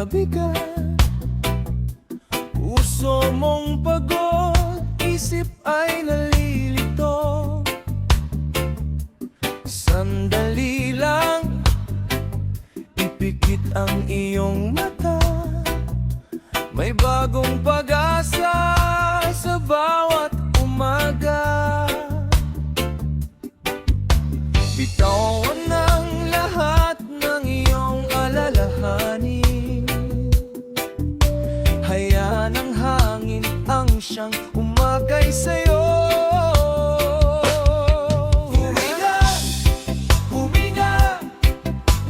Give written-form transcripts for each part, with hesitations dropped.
napakabigat. Puso mong pagod, isip ay nalilito. Sandali lang, ipikit ang iyong mata. May bagong pag-asa sa bawat umaga. Bitawan ang lahat ng iyong alalahanin. Hayaan ang hangin ang siyang umakay sa'yo. Huminga, huminga,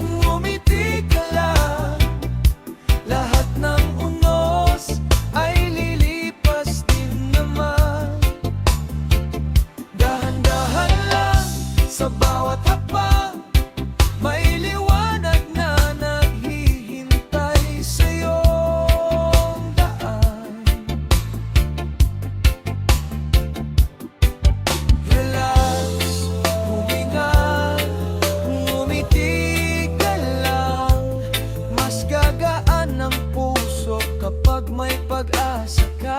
ngumiti ka lang. Lahat ng unos ay lilipas din naman. Dahan-dahan lang sa bawat hakbang, may liwanag na naghihintay sa'yong daan. Relax, huminga, ngumiti ka lang. Mas gagaan ang puso kapag may pag-asa ka.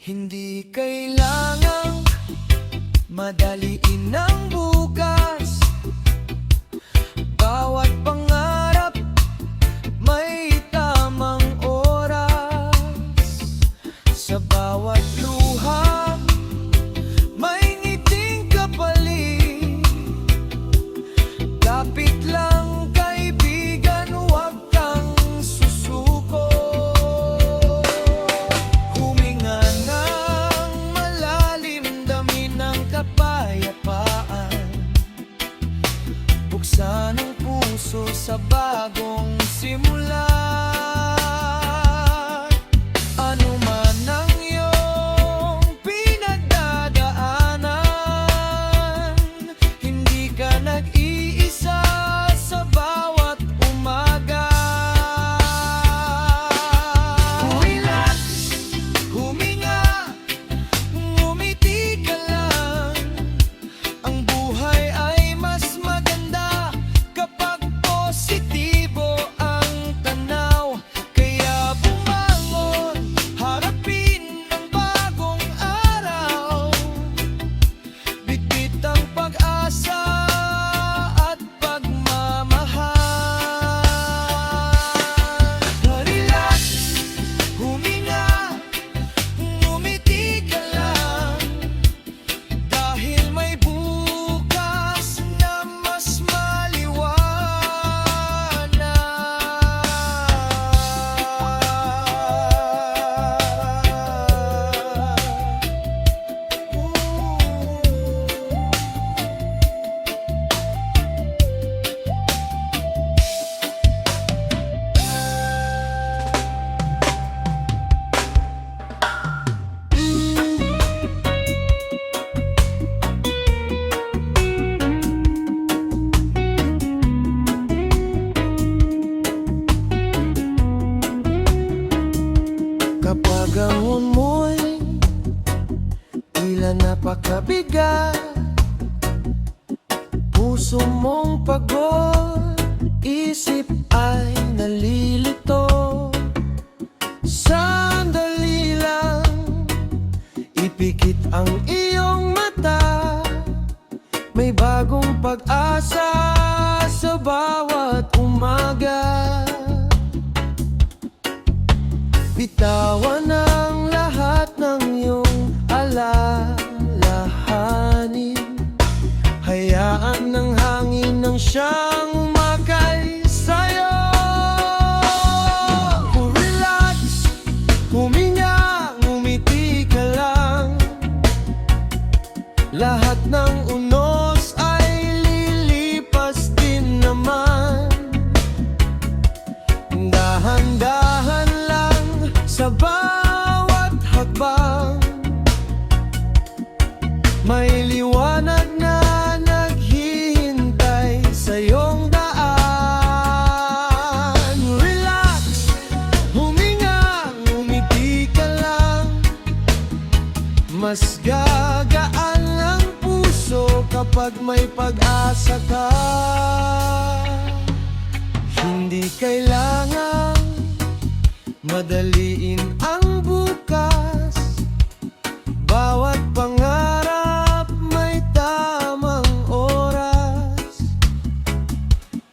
Hindi kailangang madaliin ang bukas. Bawat pangarap may tamang oras. Sa bawat luha may ngiting kapalit. Lapit lang kaibigan, huwag kang susuko. Huminga ng malalim, damin ng kapayapaan. Buksan ang puso sa bagong simula. Ano man ang iyong pinagdadaanan, hindi ka nag-iisa sa bawat umaga. Relax, huminga, ngumiti ka lang. Ang buhay ay mas maganda kapag positibo ang tanaw. Kaya bumangon, harapin ang bagong araw. Bitbit ang pag-asa at pagmamahal. Relax, huminga, ngumiti ka lang. Dahil may bukas na mas maliwanag. Kapag ang mo'y tila napakabigat, puso mong pagod, isip ay nalilito. Sandali lang, ipikit ang iyong mata. May bagong pag-asa sa bawat umaga. Bitawan ang lahat ng iyong alalahanin. Hayaan ng hangin ng siyang umakay sa'yo. Relax, huminga, ngumiti ka lang. Lahat ng unos ay lilipas din naman. Dahan-dahan lang sa bawat hakbang, may liwanag na naghihintay sa iyong daan. Relax, huminga, ngumiti ka lang. Mas gagaan ang puso puso kapag may pag-asa ka. Hindi kailangan madaliin ang bukas. Bawat pangarap may tamang oras.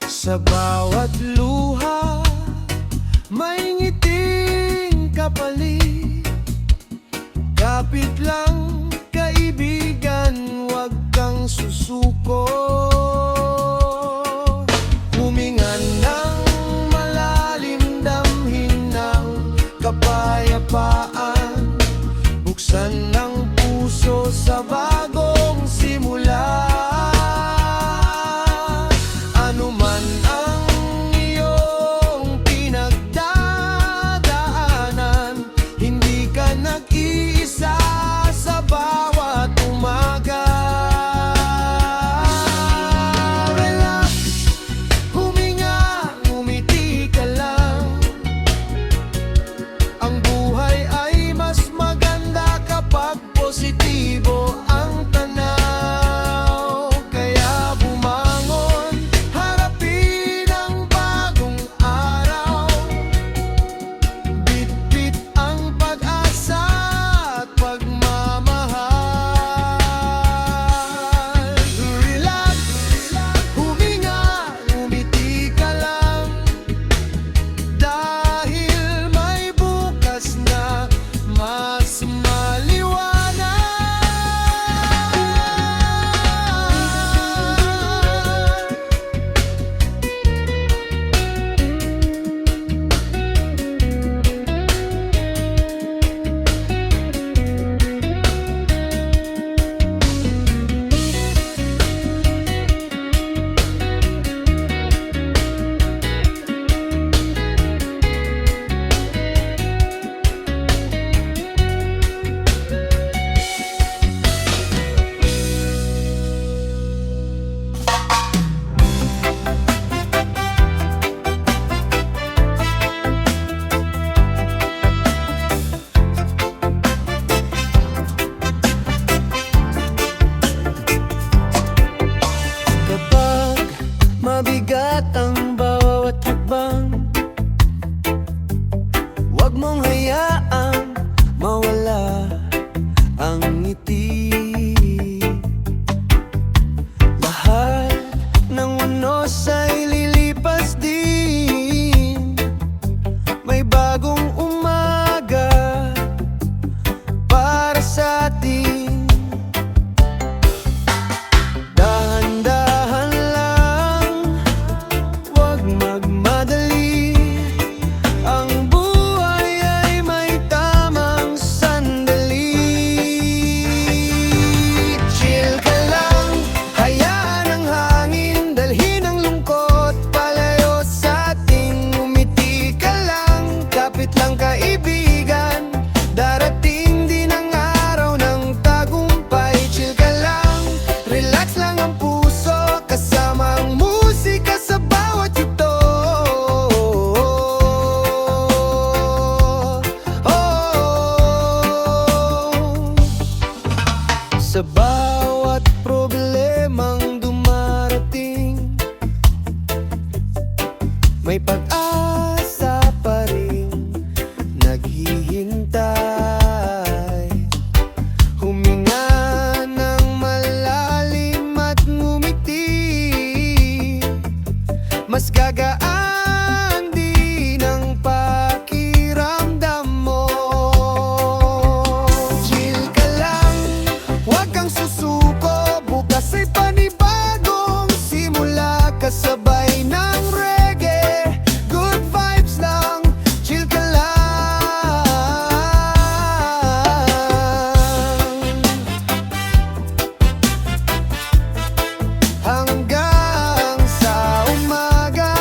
Sa bawat luha may ngiting kapalit. Kapit lang kaibigan, wag kang susuko. Huminga ng malalim, damhin ng kapayapaan. Buksan ng puso sa bagong simula. Ano man ang iyong pinagdadaanan, hindi ka nag-iisa sa bawat umaga. Relax, huminga, ngumiti ka lang. Ang buhay ay mas maganda kapag positibo ang tanaw. Kaya bumangon, harapin ang bagong araw. Bit-bit ang pag-asa at pagmamahal. Relax, huminga, ngumiti ka lang. Dahil may bukas na mas maliwanag. Kapag mabigat ang bawat hakbang, huwag mong hayaang mawala ang ngiti. Lahat ng unos ay lilipas din. May bagong umaga para sa atin. Dahan-dahan lang, wag magmadali. Ang buhay ay may tamang sandali. Chill ka lang, hayaan ang hangin dalhin ang lungkot palayo sa ating. Umiti ka lang, kapit lang kaibigan. Darating din ang araw ng tagumpay. Chill ka lang, relax lang ang puso, kasama ang musika sa bawat yugto. Sa bawat problemang dumarating, may pag-asa pa rin naghihintay. Huminga ng malalim at ngumiti. Mas gagaan din ang pakiramdam mo. Chill ka lang, huwag kang susuko. Bukas ay panibagong simula, kasabay ng reggae. Good vibes lang, chill ka lang. Hanggang sa umaga.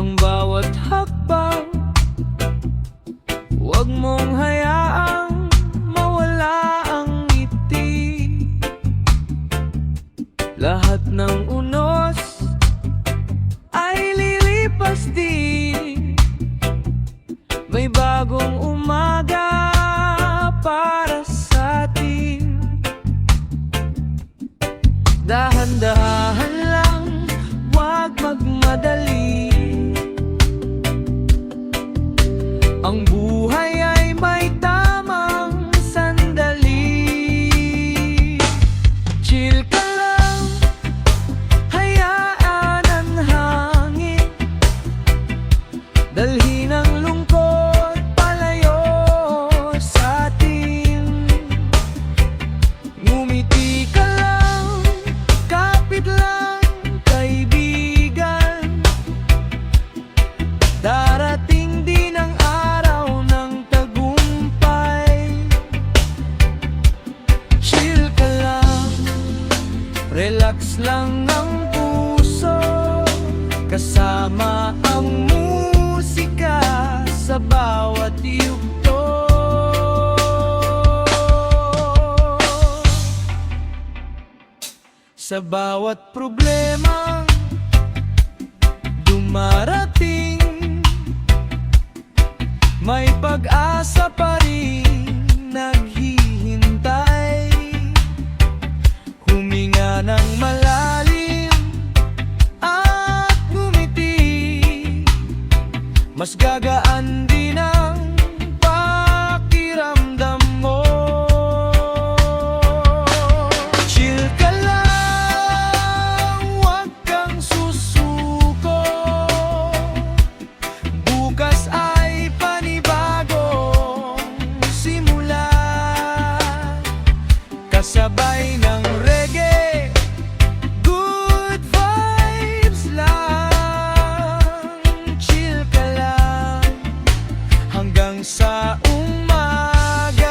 ang bawat hakbang. Huwag mong hayaang mawala ang ngiti. Lahat ng unos ay lilipas din. May bagong umaga para sa atin. Dahan-dahan lang, huwag magmadali. Ang buhay ay may tamang sandali. Chill ka lang, hayaan ang hangin. Dalhin ang lungkot palayo sa atin. Ngumiti ka lang, kapit lang, kaibigan. Darating din ang araw ng tagumpay. Chill ka lang, relax lang ang puso, kasama ang musika sa bawat yugto. Sa bawat problema dumarating, may pag-asa pa rin naghihintay. Huminga ng malalim at ngumiti, mas gagaan din ang pakiramdam mo. Chill ka lang, huwag kang susuko. Bukas ay panibagong simula, kasabay ng reggae, good vibes lang. Chill ka lang hanggang sa umaga.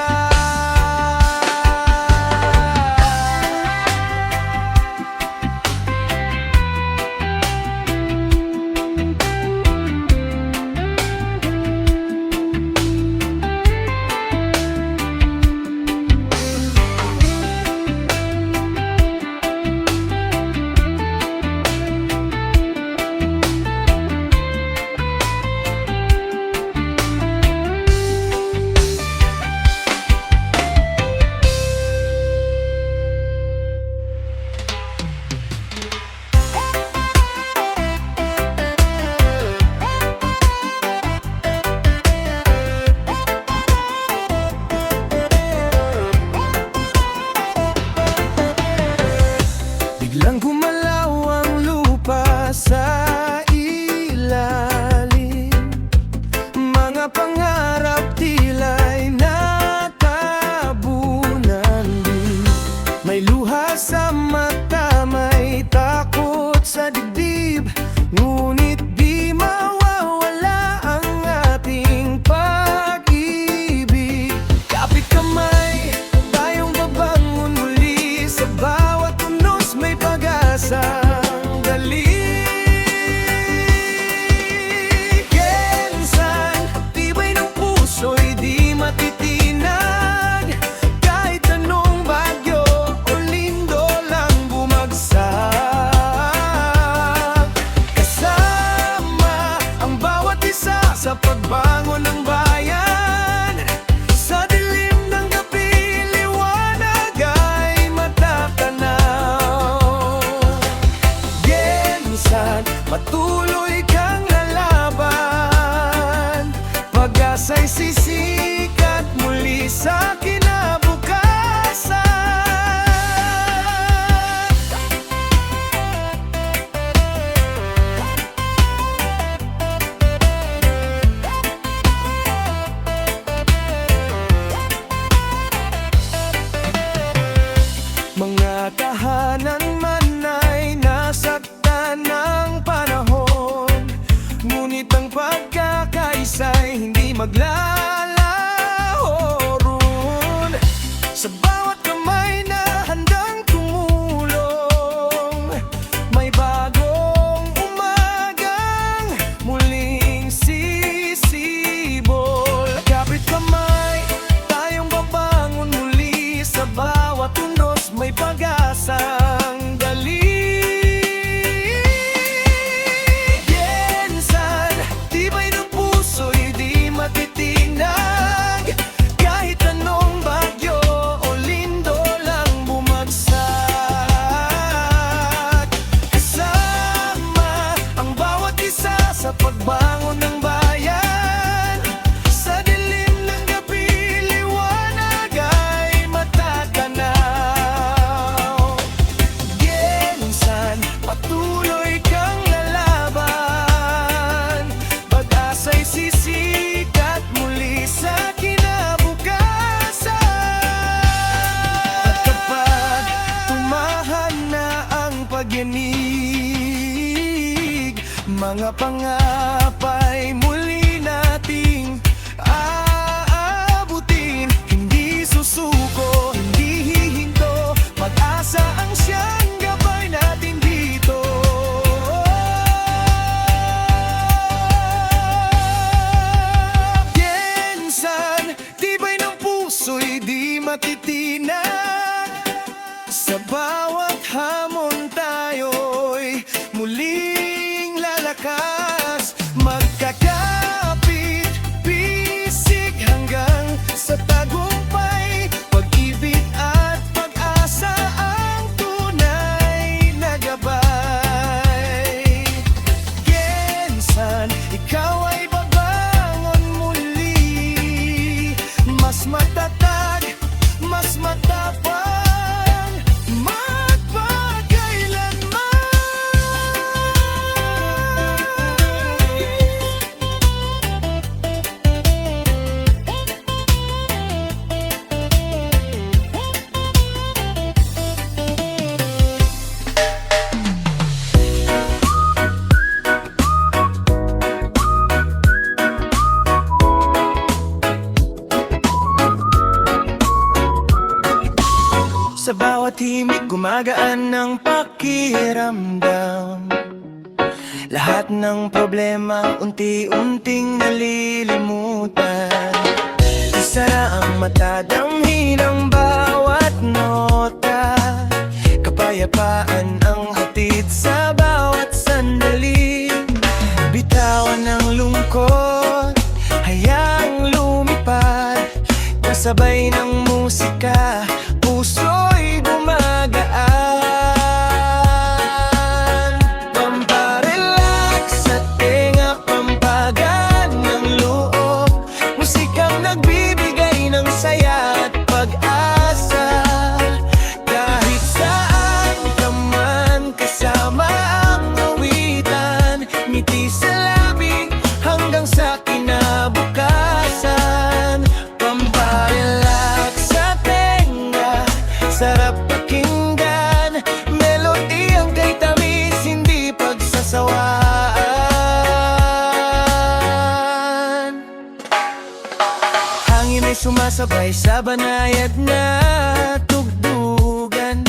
Biglang gumalaw ang lupa sa ilalim. Mga pangarap tila'y natabunan din. May luha sa mata, may takot sa dibdib, ngunit di mawawala ang ating pag-ibig. Kapit kamay, tayong babangon muli. Sa bawat unos may pag-asa. Dali, Kensan, tibay ng puso'y di matitinag. Kahit anong bagyo o lindol ang bumagsak, kasama ang bawat isa sa pagbangon ng bayan. Sa dilim ng gabi, liwanag ay matatanaw. Gensan, patuloy kang lalaban. Pag-asa'y sisikat muli sa kinabukasan. Mga tahanan man ay nasaktan ng panahon, ngunit ang pagkakaisa'y hindi maglalaho roon. Sa bawat kamay na handang tumulong, may bagong umagang muli sa pagbangon ng bayan. Sa dilim ng gabi, liwanag ay matatanaw. Gensan, patuloy kang lalaban. Pag-asa'y sisikat muli sa kinabukasan. At kapag tumahan na ang pagyanig, mga pangapay muli nating aabutin. Hindi susuko, hindi hihinto, pag-asa ang siyang gabay natin dito. Gensan, tibay ng puso'y di matitinag. Sa bawat hamon tayo'y muling lalakas. Magkakapit, pisig hanggang sa tagumpay. Pag-ibig at pag-asa ang tunay na gabay. Gensan, ikaw ay babangon muli. Mas matatag, mas matapang, sa bawat himig gumagaan ng pakiramdam. Lahat ng problema unti-unting nalilimutan. Isara ang mata, damhin ang bawat nota. Kapayapaan ang hatid sa bawat sandali. Bitawan ang lungkot, hayaang lumipad. Kasabay ng musika, puso'y gumagaan. Pamparelax sa tenga, pampagaan ng loob. Musikang nagbibigay ng saya at pag-asa. Kahit saan ka man, kasama ang awitan. Ngiti sa labi hanggang sa kinabukasan. Pamparelax sa tenga, sarap pakinggan. Melody ang kay tamis, hindi pagsasawaan. Hangin ay sumasabay sa banayad na tugtugan.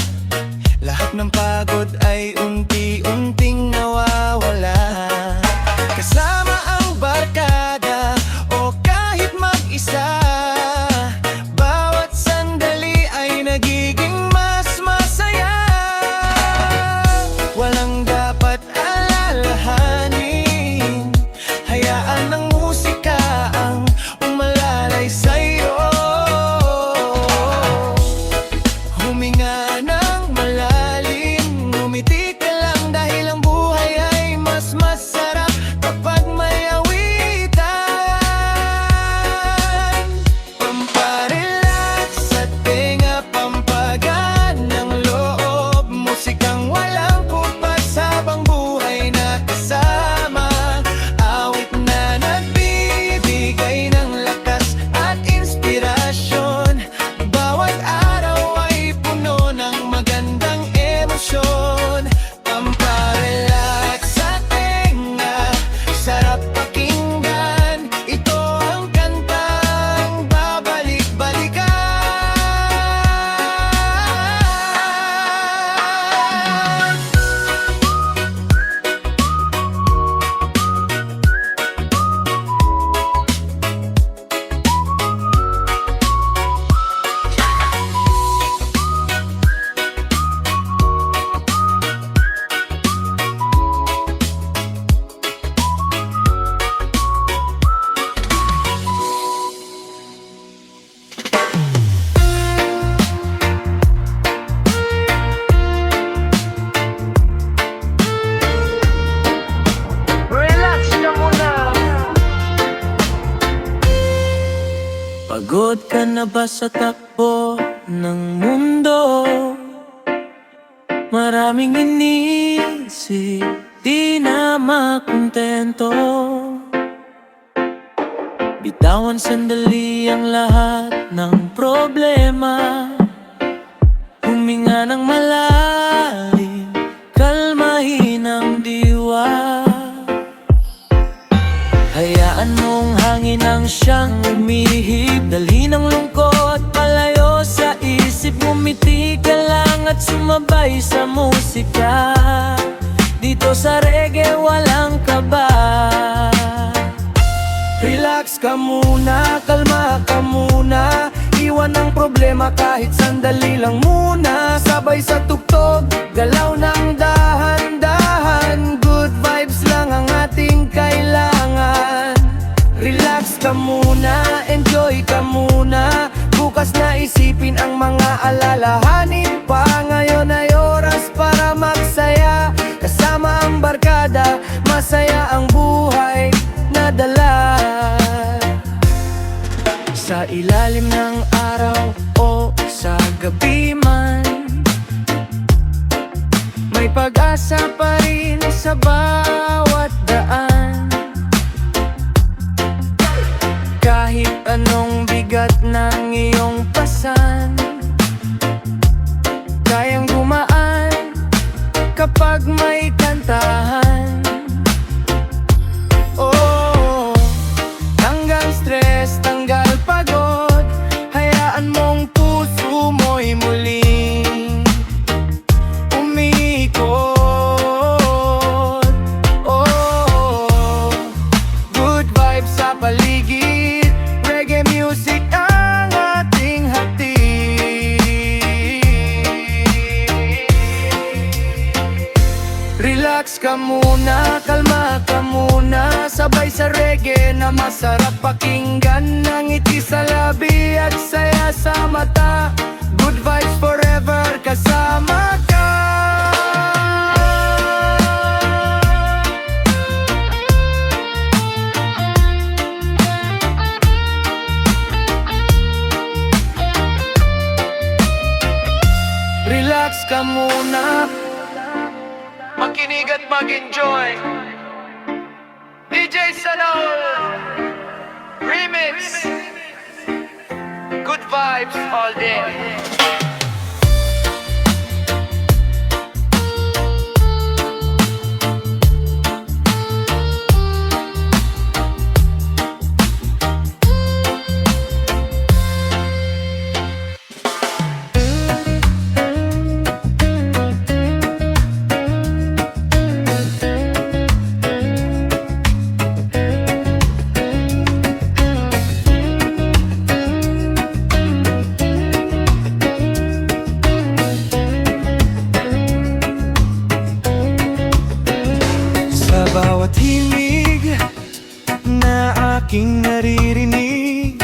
Lahat ng pagod ay unti-unting nawawala. Kasama ang barkada o kahit mag-isa, bawat sandali ay nagiging mas masaya. Walang dapat alalahanin, hayaan ng musika ang umalalay sa'yo. Huminga ng malalim, ngumiti ka lang dahil ang buhay ay mas Pagod ka na ba sa takbo ng mundo? Maraming iniisip, di na makontento. Bitawan sandali ang lahat ng problema. Huminga ng malalim, kalmahin ang diwa. Hayaan mong hangin ang siyang umihip, dalhin ang lungkot palayo sa isip. Ngumiti ka lang at sumabay sa musika. Dito sa reggae walang kaba. Relax ka muna, kalma ka muna. Iwan ang problema kahit sandali lang muna. Sabay sa tugtog, galaw ng dahan-dahan. Good vibes lang ang ating kailangan. Relax ka muna, enjoy ka muna. Bukas na isipin ang mga alalahanin pa. Ngayon ay oras para magsaya. Kasama ang barkada, masaya ang buhay na dala. Sa ilalim ng araw o sa gabi man, may pag-asa pa rin sa bawat daan. Kahit anong bigat ng iyong pasan, kayang gumaan kapag may kantahan. Oh, tanggal stress, tanggal pagod. Hayaan mong puso mo'y muling umikot. Oh, good vibes sa paligid. Reggae music ang ating hatid. Relax ka muna, kalma ka muna. Sabay sa reggae na masarap pakinggan. Ngiti sa labi at saya sa mata. Good vibes forever kasama ka. Relax ka muna, makinig at mag-enjoy. DJ Sanol Remix. Good vibes all day. Bawat himig na aking naririnig,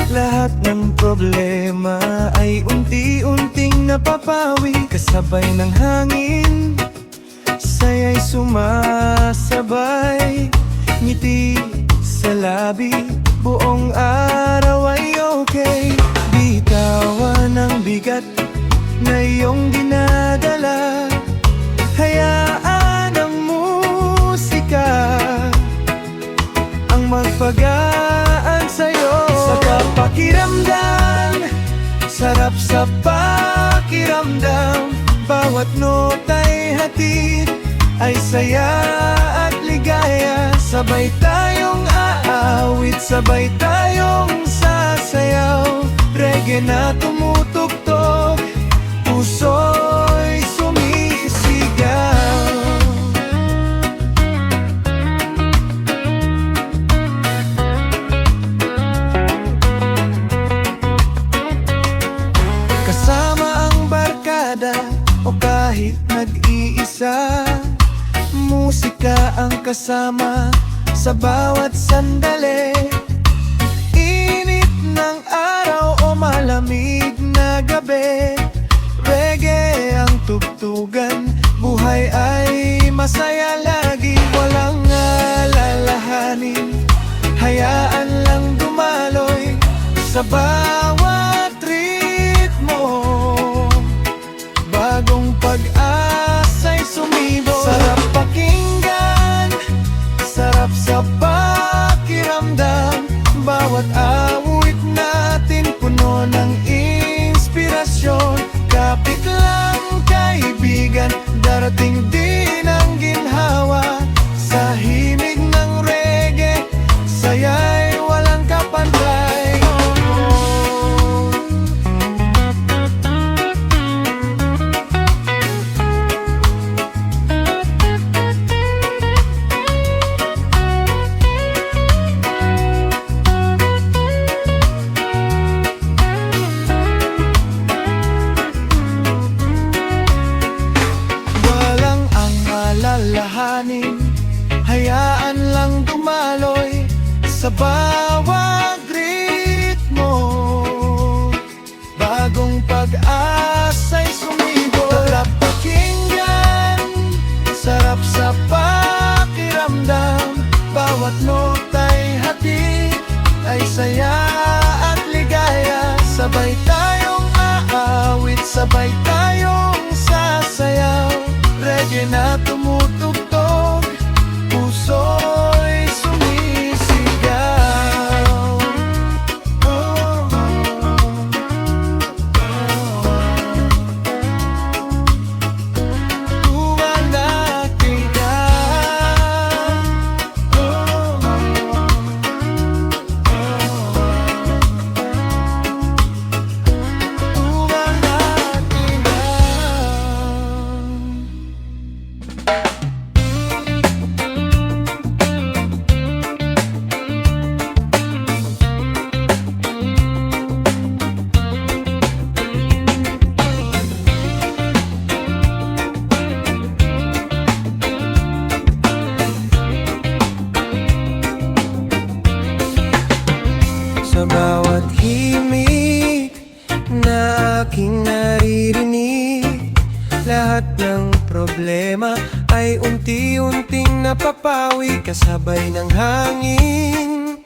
lahat ng problema ay unti-unting napapawi. Kasabay ng hangin, saya'y sumasabay. Ngiti sa labi, buong araw ay okay. Bitawan ang bigat na iyong dinadala. Hayaan ang ang magpagaan sa'yo. Sa kapakiramdam, sarap sa pakiramdam. Bawat nota'y hatid, ay saya at ligaya. Sabay tayong aawit, sabay tayong sasayaw. Reggae na tumutugtog, puso'y sumisigaw. O kahit nag-iisa, musika ang kasama sa bawat sandali. Init ng araw o malamig na gabi, reggae ang tugtugan. Buhay ay masaya lagi, walang alalahanin. Hayaan lang dumaloy sa Sa bawat ritmo, bagong pag-asa'y sumibo. Sarap pakinggan, sarap sa pakiramdam. Bawat awit natin puno ng inspirasyon. Kapit lang kaibigan, darating din ang ginhawa. Sa himig ng reggae, saya'y walang kapantay. Walang ang alalahanin, hayaan lang dumaloy sa bawat ritmo. Bagong pag-asa'y sumibo. Sarap pakinggan, sarap sa pakiramdam. Bawat nota'y hatid, ay saya at ligaya. Sabay tayong aawit, sabay tayong sasayaw. Reggae na tumutugtog, puso'y sumisigaw. Oh, oh, Tumalaki ka. Oh, tumalaki ka. Sa bawat himig na aking naririnig, lahat ng problema ay unti-unting napapawi. Kasabay ng hangin,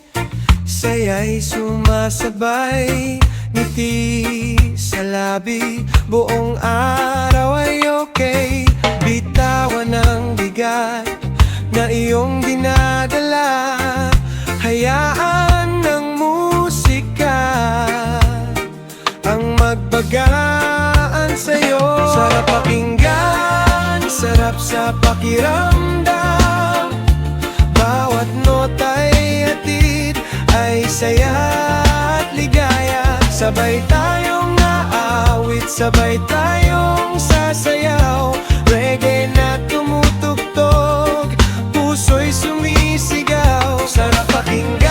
saya'y sumasabay. Ngiti sa labi, buong araw ay okay. Bitawan ang bigat na iyong dinadala. Hayaan ng musika ang magbagaan sa'yo. Sarap pakinggan, sarap sa pakiramdam. Bawat nota'y hatid, ay saya at ligaya. Sabay tayong aawit, sabay tayong sasayaw. Reggae na tumutugtog, puso'y sumisigaw. Sarap pakinggan,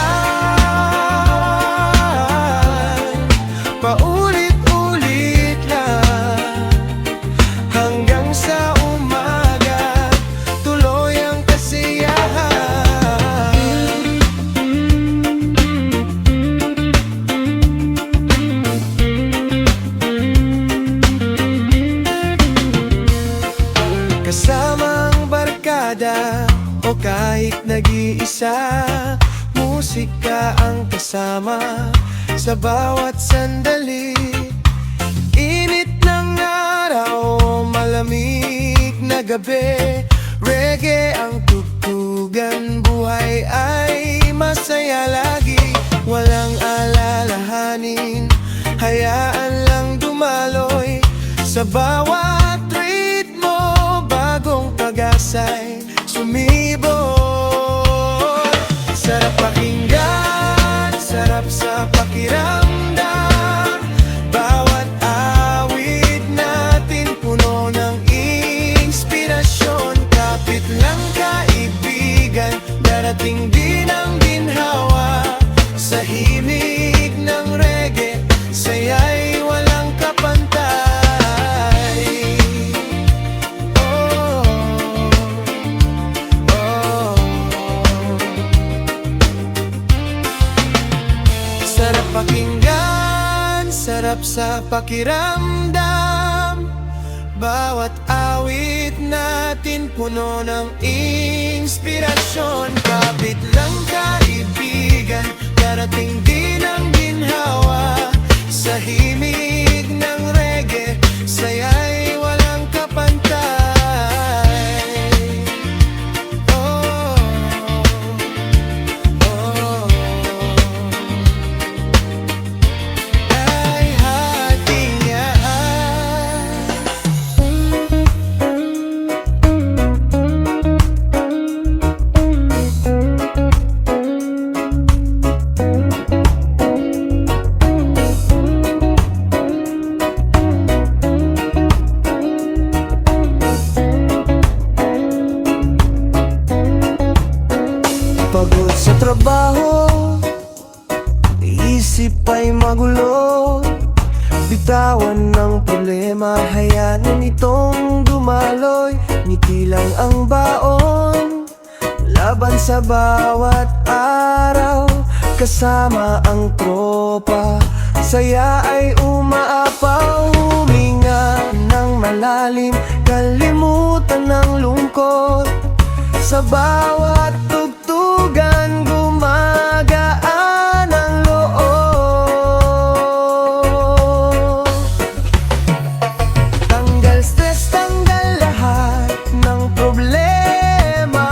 paulit-ulit lang, hanggang sa umaga, tuloy ang kasiyahan. Kasamang barkada o kahit nag-iisa, musika ang kasama sa bawat sandali. Init ng araw, malamig na gabi, reggae ang tugtugan. Buhay ay masaya lagi, walang alalahanin. Hayaan lang dumaloy sa bawat ritmo. Bagong pag-asa'y sumibol. Sarap pakinggan, sarap sa pakiramdam. Bawat awit natin puno ng inspirasyon. Kapit lang kaibigan, darating din ang ginhawa. Sa himig ng reggae, saya'y walang kapantay. Oh, oh. Sarap pakinggan, sarap sa pakiramdam. Bawat awit natin puno ng inspirasyon. Kapit lang kaibigan, darating din ang ginhawa. Pagod sa trabaho, isip ay magulo. Bitawan ng problema, hayaan itong dumaloy. Ngiti lang ang baon, laban sa bawat araw. Kasama ang tropa, saya ay umaapaw. Huminga ng malalim, kalimutan ng lungkot. Sa bawat tugtugan, gumagaan ang loob. Tanggal stress, tanggal lahat ng problema.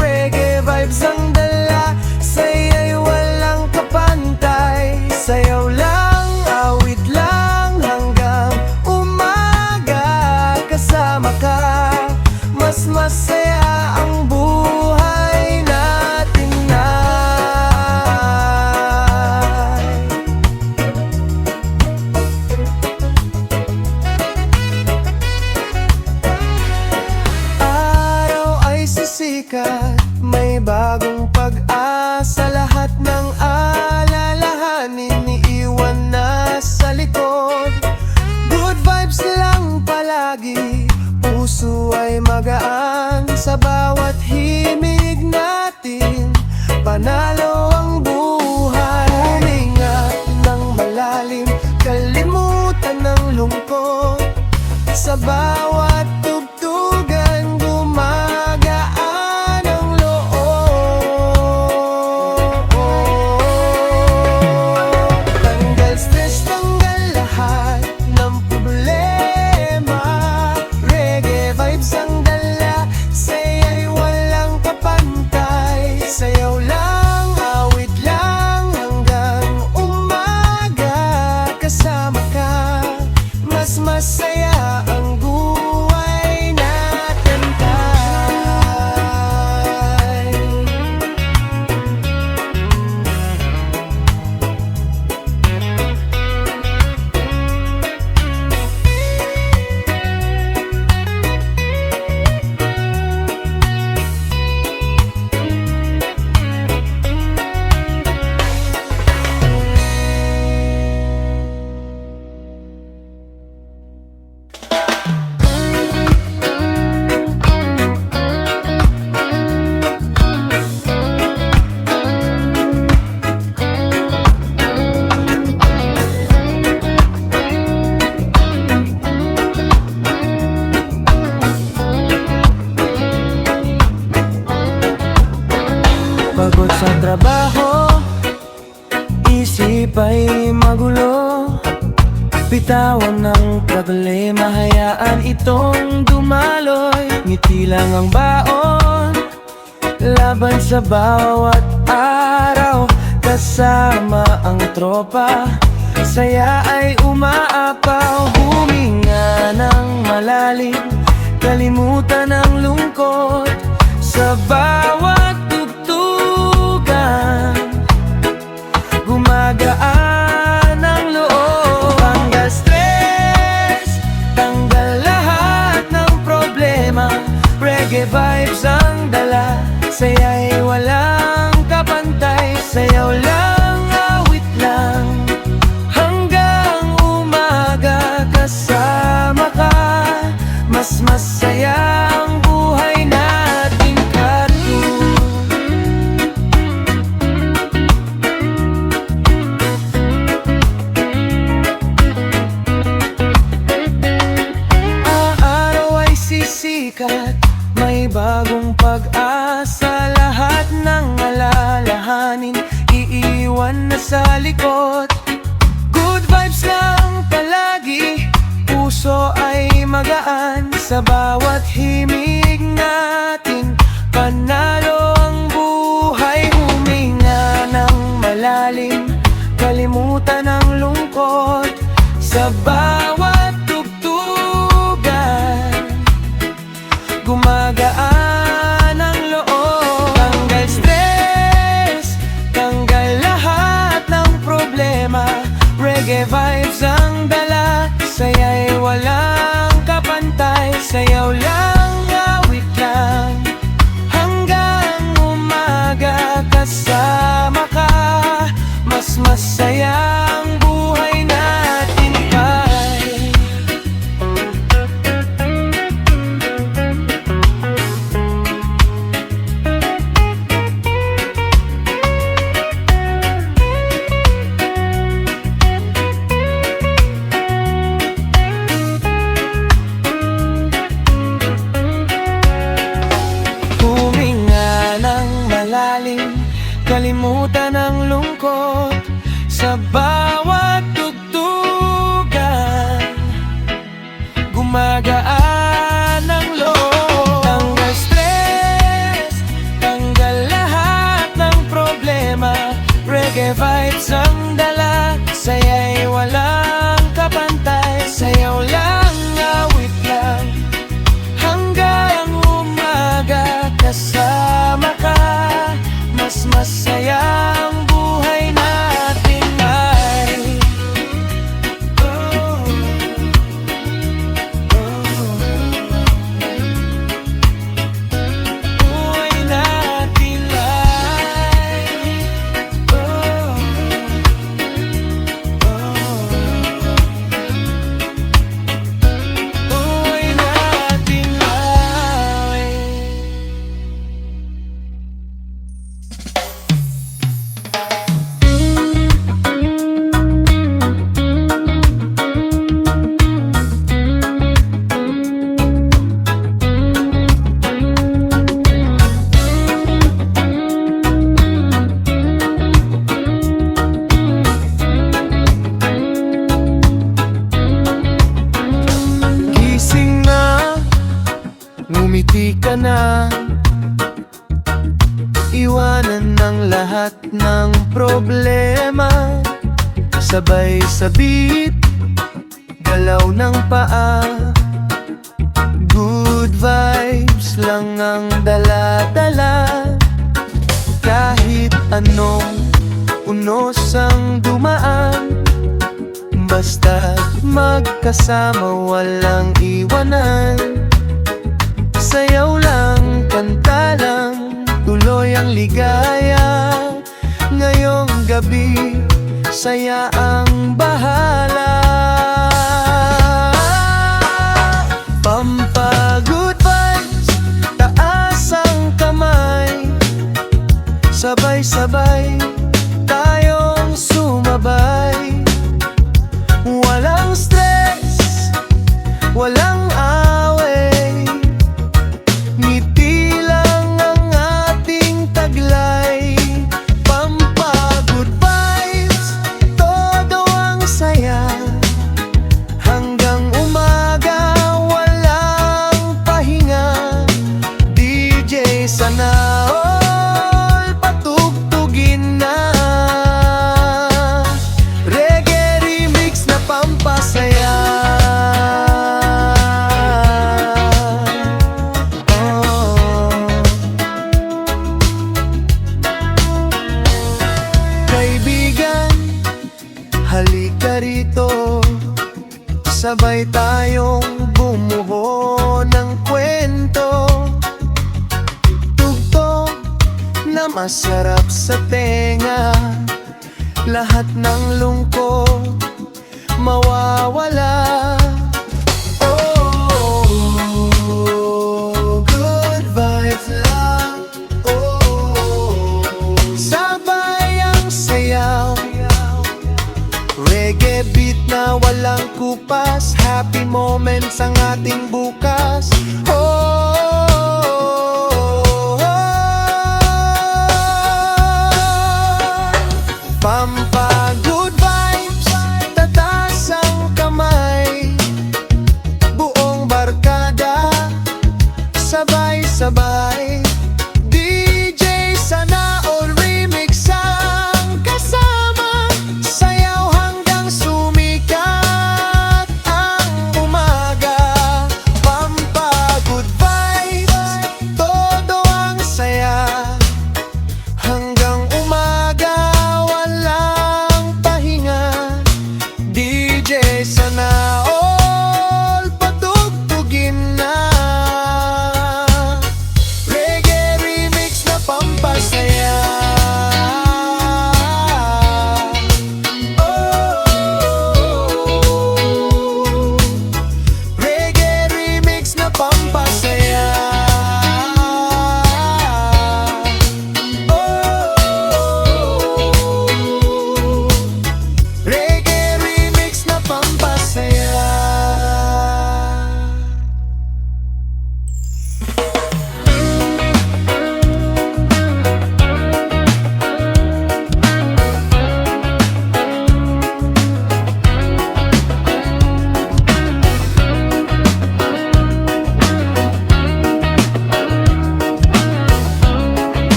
Reggae vibes ang dala, saya'y walang kapantay. Sayaw lang, awit lang, hanggang umaga. Kasama ka, mas masaya ang buhay natin ay. Araw ay sisikat, may bagong pag-asa. Lahat ng alalahanin iiwan na sa likod. Good vibes lang palagi, puso ay magaan. Sa bawat himig natin, panalo ang buhay. Huminga ng malalim, kalimutan ng lungkot. Sa bawat tugtugan, gumagaan ang loob. Tanggal stress, tanggal lahat ng problema. Reggae vibes ang dala, saya'y walang kapantay. Sayaw lang, awit lang, hanggang umaga. Kasama ka, mas masaya ang buhay natin tay. Pagod sa trabaho, isip ay magulo. Bitawan ng problema, hayaan itong dumaloy. Ngiti lang ang baon, laban sa bawat araw. Kasama ang tropa, saya ay umaapaw. Huminga ng malalim, kalimutan ang lungkot. Sa bawat tugtugan, gumagaan ang loob. Tanggal stress, tanggal lahat ng problema. Reggae vibes ang dala, saya'y walang kapantay. Sayaw lang, awit lang, hanggang umaga. Kasama ka, mas masaya ang buhay natin katu. Araw ay sisikat, may bagong pag-asa. Lahat ng alalahanin iiwan na sa likod. Good vibes lang palagi, puso ay magaan. Sa bawat himig natin, panalo ang buhay. Huminga ng malalim, kalimutan ang lungkot. Sa bawat tugtugan, gumagaan ang loob. Tanggal stress, tanggal lahat ng problema. Reggae vibes ang dala, saya'y walang kapantay. Sayaw lang, awit lang, hanggang umaga. Kalimutan ang lungkot sa bawat tugtugan. Gumagaan ang loob. Tanggal stress, tanggal lahat ng problema. Reggae vibes ang dala, saya'y walang kapantay. Sayaw lang, awit lang, hanggang umaga. Kasama ka, mas masaya ang buhay natin ay buhay natin ay buhay natin ay. Gising na, ngumiti ka na, iwanan ng lahat ng problema. Sabay sabit, galaw ng paa, good vibes lang ang dala-dala. Kahit anong unos ang dumaan, basta magkasama walang iwanan. Sayaw lang, kanta lang, tuloy ang ligaya. Ngayong gabi, saya ang bahala. Pampagood vibes, taas ang kamay. Sabay-sabay, tayong sumabay. Walang stress, walang away, ngiti lang ang ating taglay. Pampagood vibes, todo ang saya, hanggang umaga walang pahinga. DJ sana all patugtugin na, reggae remix na pampasaya. Kaibigan, halika rito, sabay tayong bumuo ng kwento. Tugtog na masarap sa tenga, lahat ng lungkot mawawala. Oh, good vibes lang. Oh, sabay ang sayaw, reggae beat na walang kupas. Happy moments ang ating bukas. Pampagood vibes, tataas ang kamay. Buong barkada, sabay-sabay. DJ sana all remix ang kasama. Sayaw hanggang sumikat ang umaga. Pampagood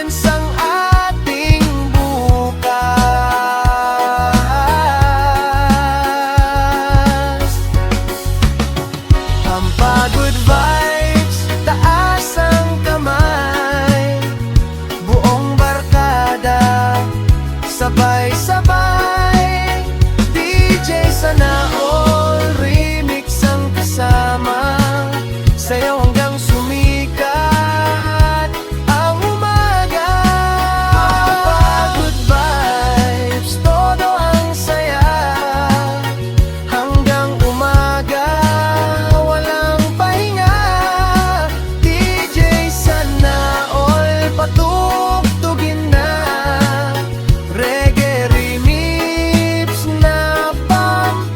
challenge ang ating bukas. Ang pagod vibes, taas ang kamay, buong barkada, sabay-sabay. DJ sana all, remix ang kasama, sayaw hanggang sumikat ang umaga. Pagod vibes, todo ang saya, hanggang umaga, walang pahinga. DJ sana all, patugtugin na, reggae remix na pampasaya.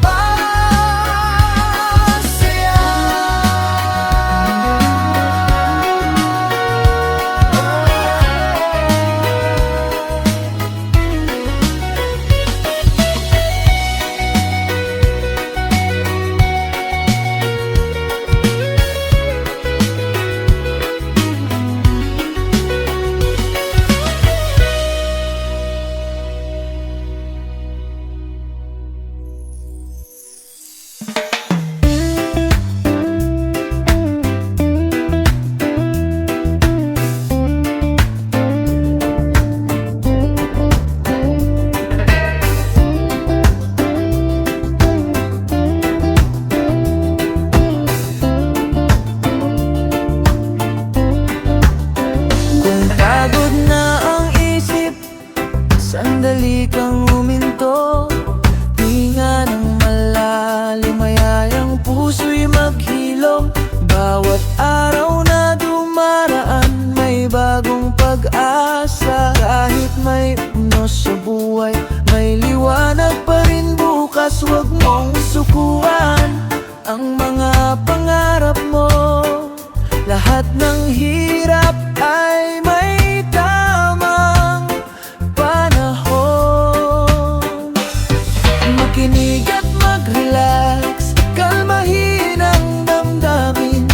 Kung pagod na ang isip, sandali kang huminto. Hinga ng malalim, ay ang puso'y maghilom. Bawat araw na dumaraan, may bagong pag-asa. Kahit may unos sa buhay, may liwanag pa rin bukas. Huwag mong sukuan ang mga pangarap mo. Lahat ng hirap ay may tamang panahon. Makinig at mag-relax, kalmahin ang damdamin.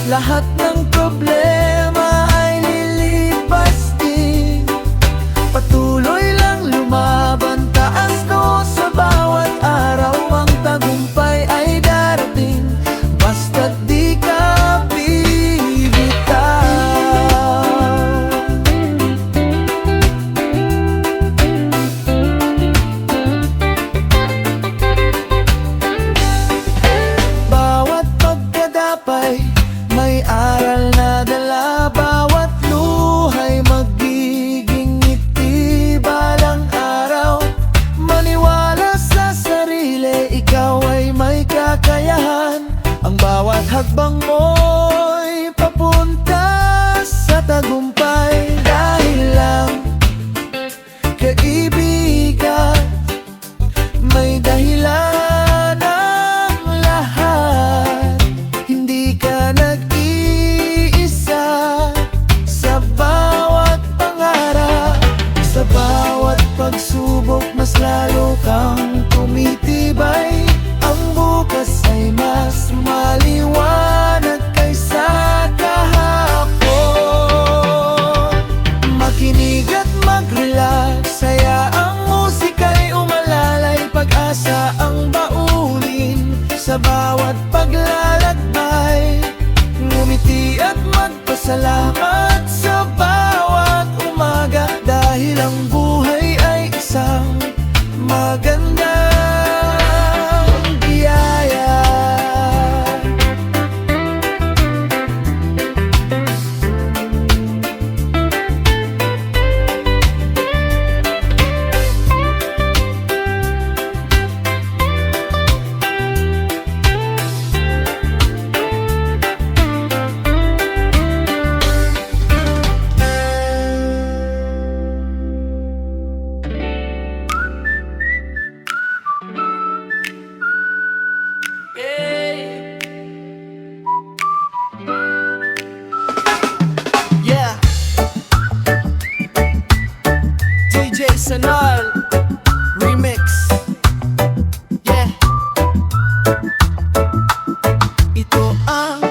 Lahat ng problema ay lilipas din. Patuloy lang lumaban, taas no sa bawat araw. Ang tagumpay ay darating, basta't di ka bibitaw. Bawat pagkadapay, may aral na dala. Bawat luhay magiging ngiti balang araw. Maniwala sa sarili, ikaw ay may kakayahan. Ang bawat hakbang mo'y papunta sa tagumpay. Dahil lang kaibigan, may dahilan ang lahat. Hindi ka nag-iisa sa bawat pangarap. Sa bawat pagsubok, mas lalo kang tumitibay. Ang bukas ay mas maliwanag kaysa kahapon. Makinig at mag-relax, saya ang musika'y umalalay. Pag-asa ang baunin sa bawat paglalakbay. Ngumiti at magpasalamat sa bawat umaga. Dahil ang buhay ay isang magandang biyaya. Sanal Remix. Yeah. Ito ang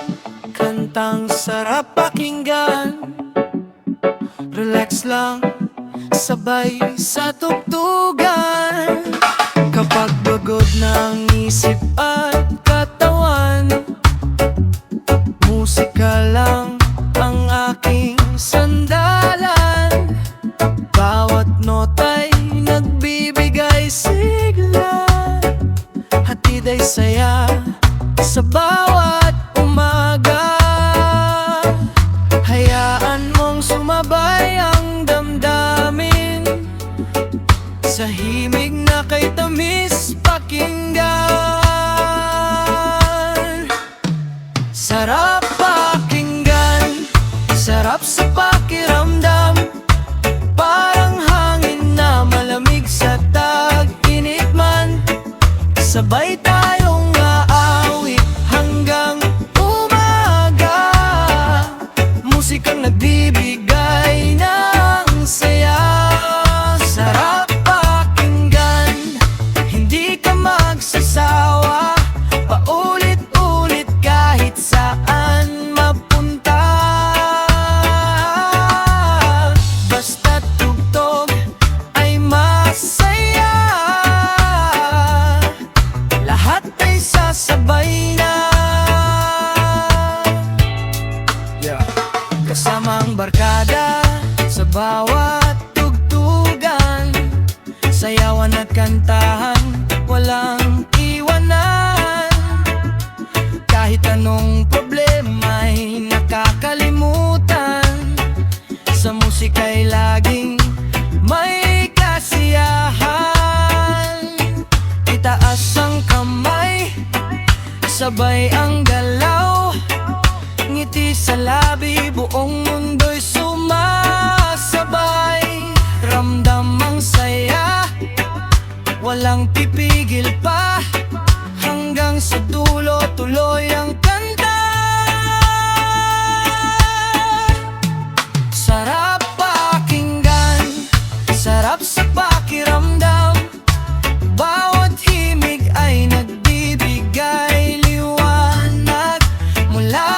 kantang sarap pakinggan. Relax lang lang, sabay sa tugtugan. Kapag pagod na ang isip at katawan, musika lang ang aking sandalan. Bawat nota'y nagbibigay sigla, hatid ay saya sa bawat umaga. Hayaan mong sumabay ang damdamin sa himig na kay tamis pakinggan. Sarap pakinggan, sarap sa pakiramdam, parang hangin na malamig sa tag-init man. Sabay tayong aawit hanggang umaga, musikang nagbibigay ng saya. Sarap pakinggan, hindi ka magsasawa, paulit-ulit kahit saan mapunta. Basta tugtog ay masaya, lahat ay sasabay na. Kasama ang barkada sa bawat tugtugan, sayawan at kantahan, walang iwanan. Kahit anong problema'y nakakalimutan, sa musika'y laging may kasiyahan. Itaas ang kamay, sabay ang galaw, ngiti sa labi, buong mundo'y sumasabay. Ramdam ang saya, walang pipigil pa, hanggang sa dulo tuloy ang kanta. Sarap pakinggan, sarap sa pakiramdam, bawat himig ay nagbibigay liwanag. Mula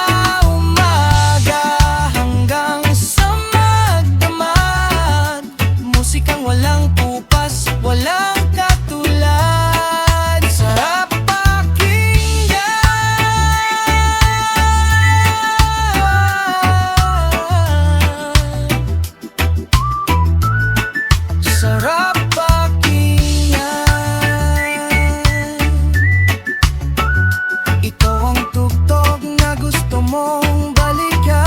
umaga hanggang sa magdamag, musikang walang kupas, walang katulad. Sarap pakinggan, sarap pakinggan. Ito ang tugtog na gusto mong balikan.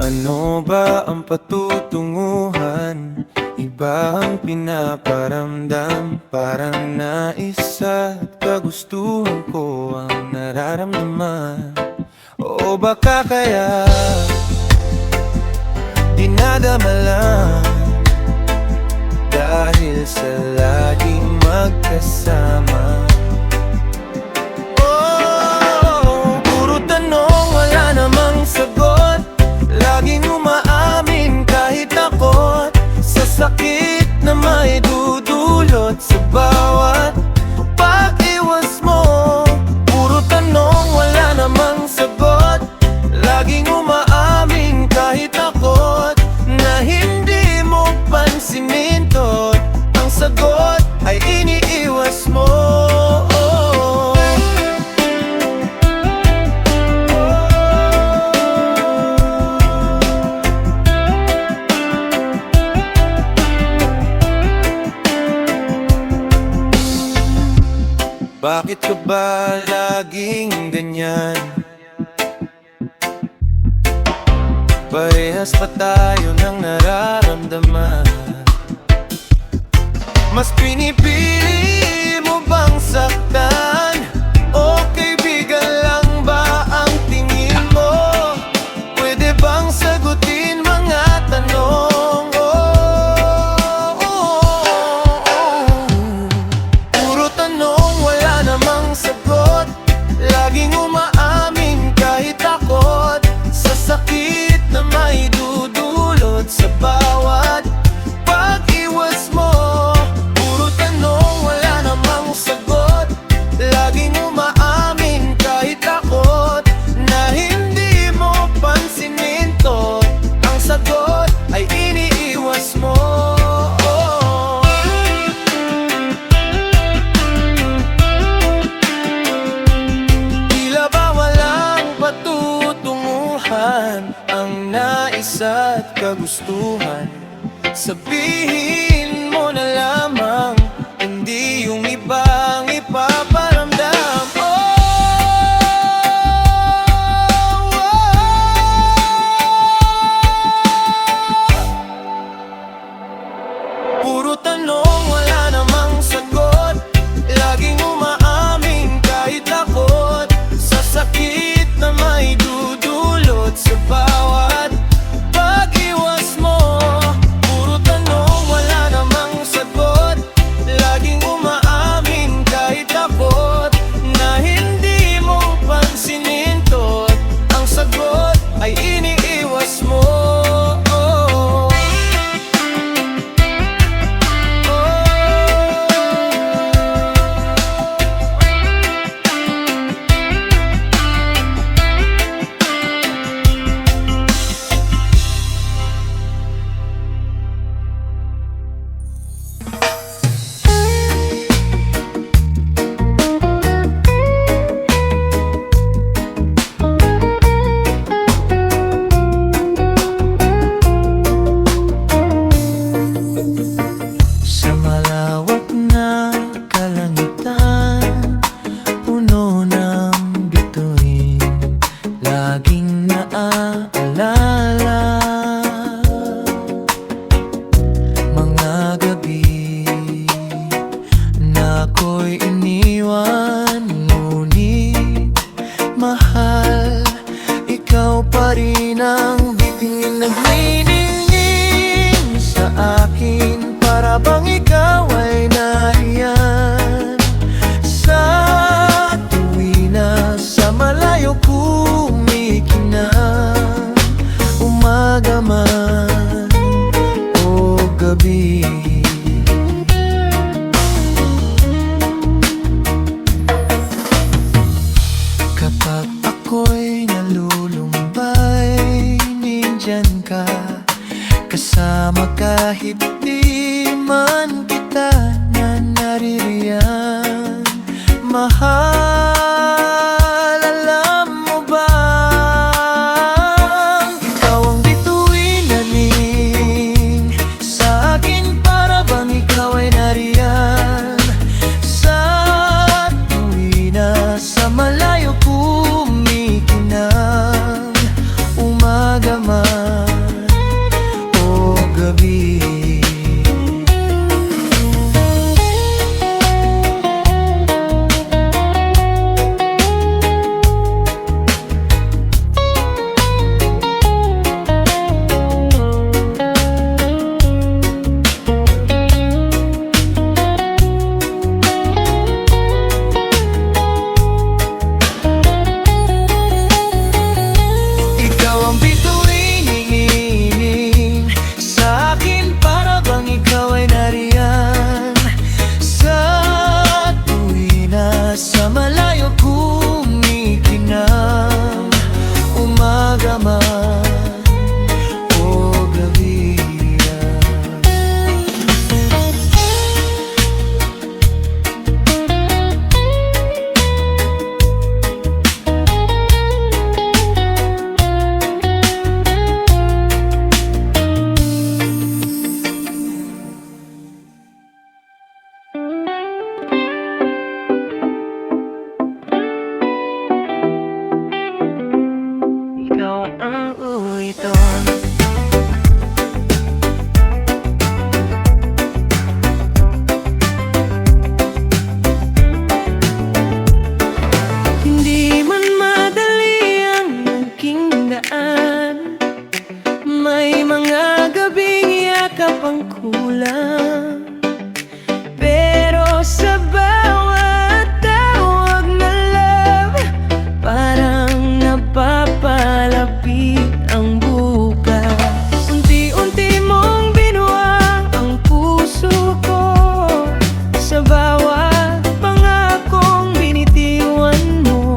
Ano ba ang patutunguhan? Iba ang pinaparamdam, parang nais at kagustuhan ko ang nararamdaman. O baka kaya dinadama lang dahil sa laging magkasama. Oh, puro tanong, wala namang sagot, laging umaamin kahit takot sa sakit na may dudulot sa bawat pag-iwas mo. Puro tanong, wala namang sagot, laging umaamin kahit takot na hindi mo pansinin to. Ang sagot ay iniiwas mo. Bakit ka ba laging ganyan? Parehas pa tayo ng nararamdaman. Mas pinipili mo bang saktan? O kaibigan lang ba ang tingin mo? Pwede bang sagutin mga tanong? Puro tanong, wala namang sagot, laging umaamin kahit takot sa ang nais at kagustuhan. Sabihin mo na lamang, hindi yung ibang ipaparamdam. Puro tanong, wala namang sagot. Laging umaaming kahit takot sa sakit na may dudulot sa bawat pag-iwas mo. Puro tanong, wala namang sagot. Laging umaaming kahit takot na hindi mo pansinin to. Ang sagot ay iniiwas mo. Sa malawak na kalangitan, puno ng bituin, laging naaalala mga gabi na ako'y iniwan. Ngunit mahal, ikaw pa rin ang bituin nagniningning sa akin. Para bang ikaw ay nariyan sa tuwi na sa malayo kumikinang, umaga man o gabi. Kapag ako'y nalulumbay, nandyan ka kasama kahit di man kita na naririyan. Mahal, alam mo bang ikaw ang bituin naning sa akin? Para bang ikaw ay nariyan sa tuwi na sa malayo kumikinang, umaga man o gabi. Ikaw ang bituin hingin sa akin. Para bang ikaw ay nariyan sa tuwi na sa malayo kumikinang, umaga man o gabi. Ikaw ang uwiton. Hindi man madali ang naging daan, may mga gabing yakap ang kulang. Pero sa bawat tawag na love, parang napapalapit ang bukas. Unti-unti mong binuwang ang puso ko sa bawat pangakong binitiwan mo.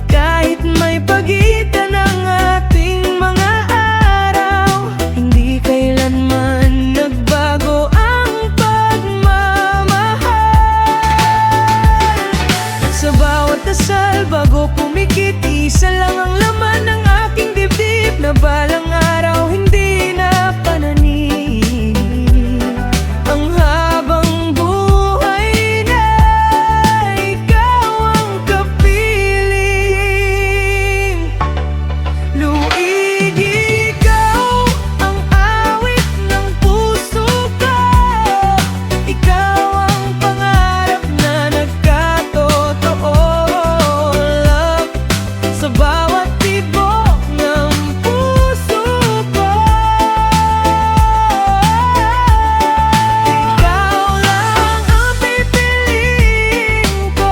Kahit may pagitan ng ating mga araw, hindi kailanman nagbago Sa balang araw hindi na pananim ang habang buhay na ikaw ang kapiling. Luig, ikaw ang awit ng puso ko. Ikaw ang pangarap na nagkatotoo. Love, sa bawat tibok ng puso ko. Ikaw lang ang pipiliin ko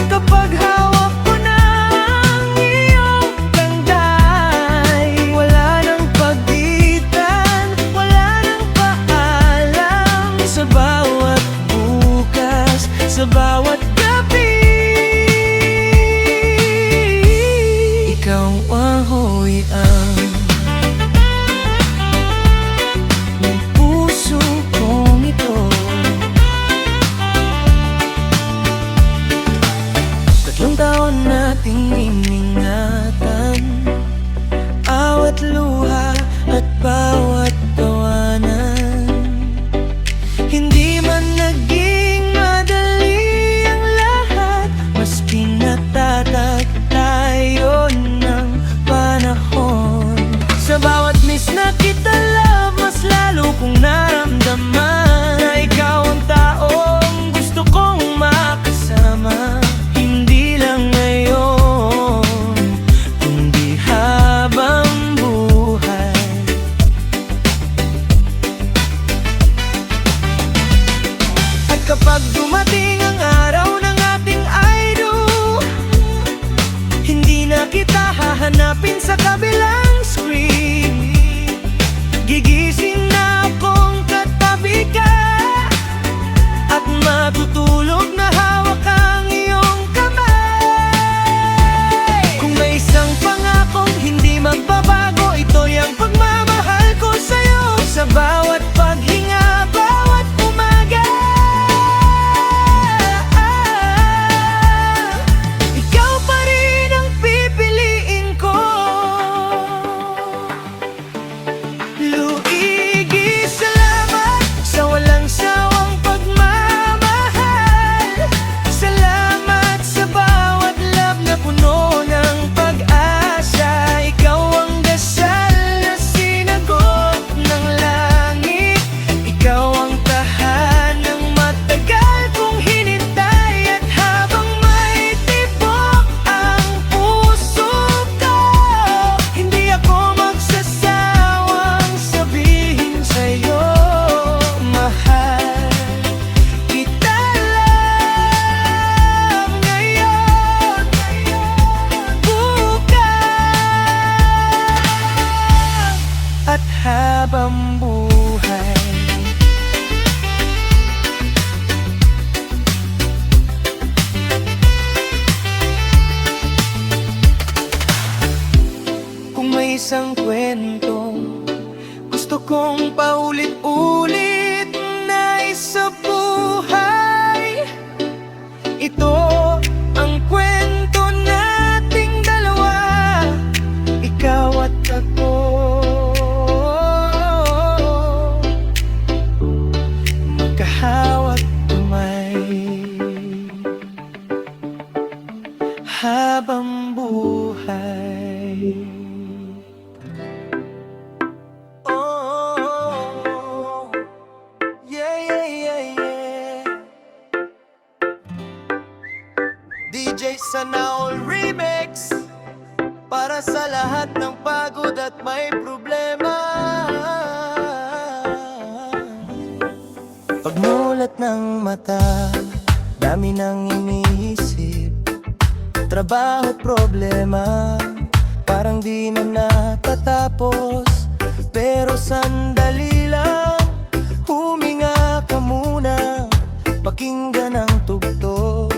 kapag hawak ko ng iyong ganda'y wala nang pagitan, wala nang paalam. Sa bawat bukas, sa bawat gabi, ikaw ang hurian ng puso kong ito. 3 taon nating iningatan, awat luha at bawat tawanan. Hindi man naging madali ang lahat, maski natatak tayo ng panahon. Sa bawat miss na kita, love, mas lalo kong naramdaman na ikaw ang taong gusto kong makasama. Hindi lang ngayon, kundi habang buhay. At kapag dumating ang araw ng ating I do, hindi na kita hahanapin sa kabilang screen. Gigising na akong katabi ka at matutulog na hawak ang iyong kamay. Kung may isang pangakong hindi magbabago, ito'y ang pagmamahal ko sa'yo. Sa bawat paghinga, bawat umaga, ikaw pa rin ang pipiliin ko. Luigi, salamat sa walang sawang pagmamahal. Salamat sa bawat love na puno ng pag-asa. Ikaw ang dasal na sinagot ng langit. Ikaw ang tahanang matagal kong hinintay. At habang may tibok ang puso ko, hindi ako magsasawang sabihin sa'yo, mahal kita lang ngayon, bukas, at habang buhay. Kung may isang kwentong gusto kong paulit-ulit na isa buhay, ito ang kwento nating dalawa, ikaw at ako. Magkahawak kamay habang buhay. Oh, yeah, yeah, yeah, yeah. DJ Sanaol Remix, para sa lahat ng pagod at may problema. Pagmulat ng mata, dami nang iniisip, trabaho at problema, parang di na natatapos. Pero sandali lang, huminga ka muna, pakinggan ang tugtog,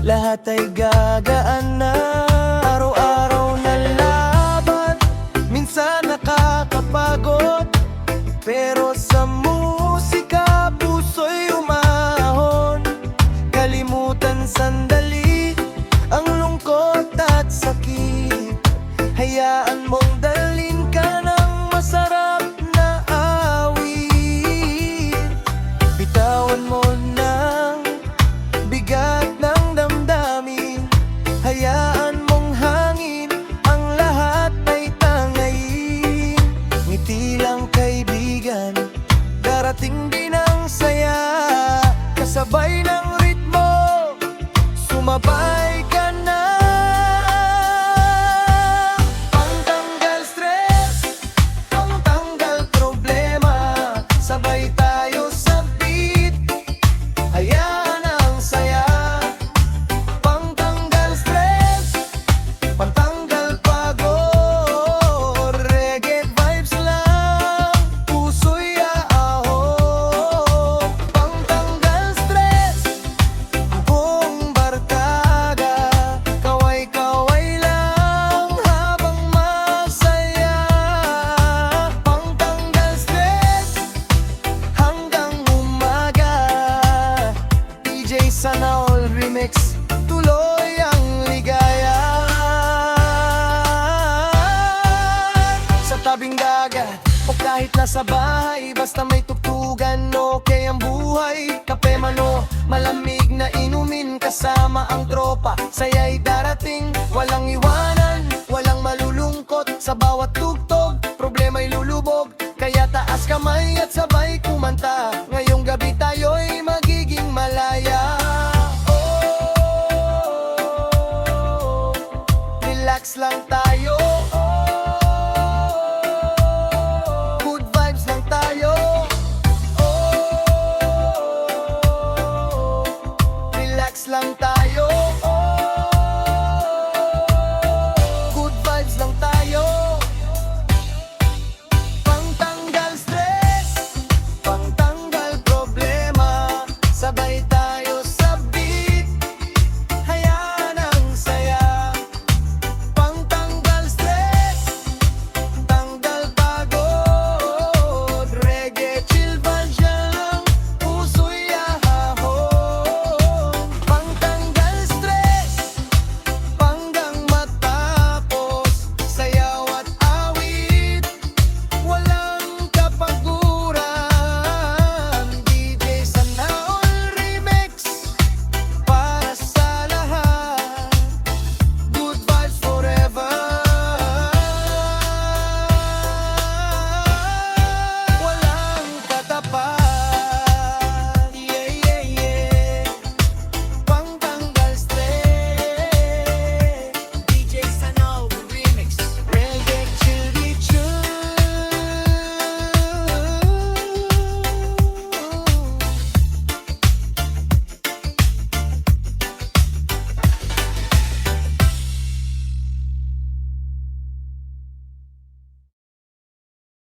lahat ay gagaan na. Araw-araw na laban, minsan nakakapagod, pero sa musika puso'y umahon. Kalimutan sandali ang lungkot at sakit, hayaan mong tabing dagat o kahit nasa bahay, basta may tugtugan, okay ang buhay. Kape man o malamig na inumin, kasama ang tropa, saya'y darating. Walang iwanan, walang malulungkot, sa bawat tugtog, problema'y lulubog. Kaya taas kamay at sabay kumanta.